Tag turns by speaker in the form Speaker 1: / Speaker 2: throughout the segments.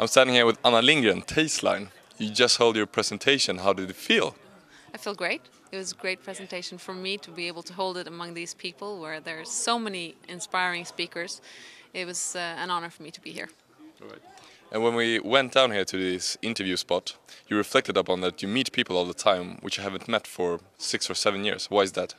Speaker 1: I'm standing here with Anna Lindgren, Tasteline. You just held your presentation. How did it feel?
Speaker 2: I feel great. It was a great presentation for me to be able to hold it among these people where there's so many inspiring speakers. It was an honor for me to be here.
Speaker 1: Right. And when we went down here to this interview spot, you reflected upon that you meet people all the time, which you haven't met for 6 or 7 years. Why is that?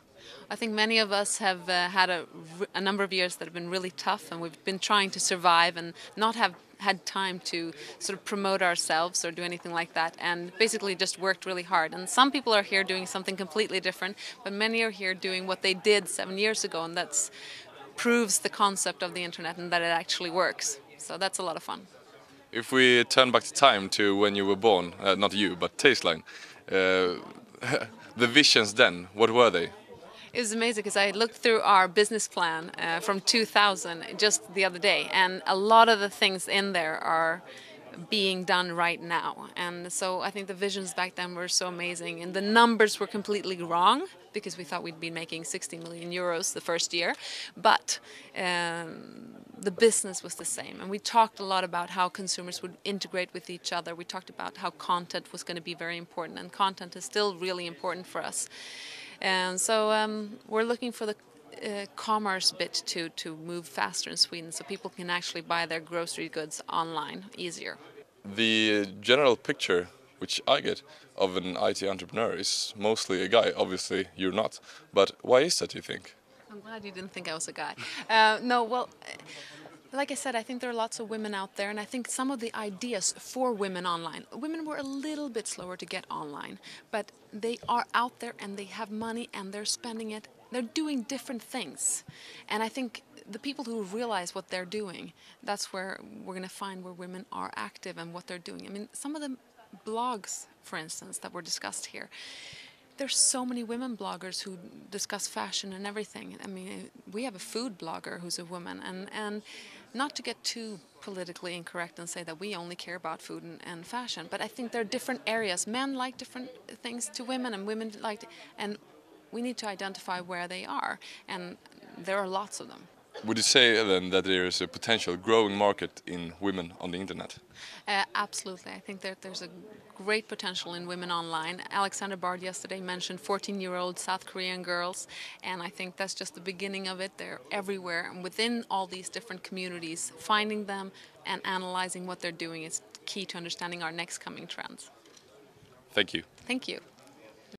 Speaker 2: I think many of us have had a number of years that have been really tough, and we've been trying to survive and not have had time to sort of promote ourselves or do anything like that, and basically just worked really hard. And some people are here doing something completely different, but many are here doing what they did 7 years ago, and that proves the concept of the internet and that it actually works. So that's a lot of fun.
Speaker 1: If we turn back the time to when you were born, not you, but Tasteline, the visions then, what were they?
Speaker 2: It was amazing because I looked through our business plan from 2000 just the other day, and a lot of the things in there are being done right now. And so I think the visions back then were so amazing, and the numbers were completely wrong because we thought we'd be making 16 million euros the first year, but the business was the same. And we talked a lot about how consumers would integrate with each other. We talked about how content was going to be very important, and content is still really important for us. And so we're looking for the commerce bit to move faster in Sweden, so people can actually buy their grocery goods online easier.
Speaker 1: The general picture, which I get, of an IT entrepreneur is mostly a guy. Obviously, you're not. But why is that, you think?
Speaker 2: I'm glad you didn't think I was a guy. No, well, like I said, I think there are lots of women out there, and I think some of the ideas for women online, women were a little bit slower to get online, but they are out there and they have money and they're spending it. They're doing different things. And I think the people who realize what they're doing, that's where we're going to find where women are active and what they're doing. I mean, some of the blogs, for instance, that were discussed here, there's so many women bloggers who discuss fashion and everything. I mean, we have a food blogger who's a woman, and not to get too politically incorrect and say that we only care about food and fashion, but I think there are different areas. Men like different things to women, and women like, and we need to identify where they are, and there are lots of them.
Speaker 1: Would you say then that there is a potential growing market in women on the internet?
Speaker 2: Absolutely. I think that there's a great potential in women online. Alexander Bard yesterday mentioned 14-year-old South Korean girls, and I think that's just the beginning of it. They're everywhere, and within all these different communities, finding them and analyzing what they're doing is key to understanding our next coming trends.
Speaker 1: Thank you.
Speaker 2: Thank you.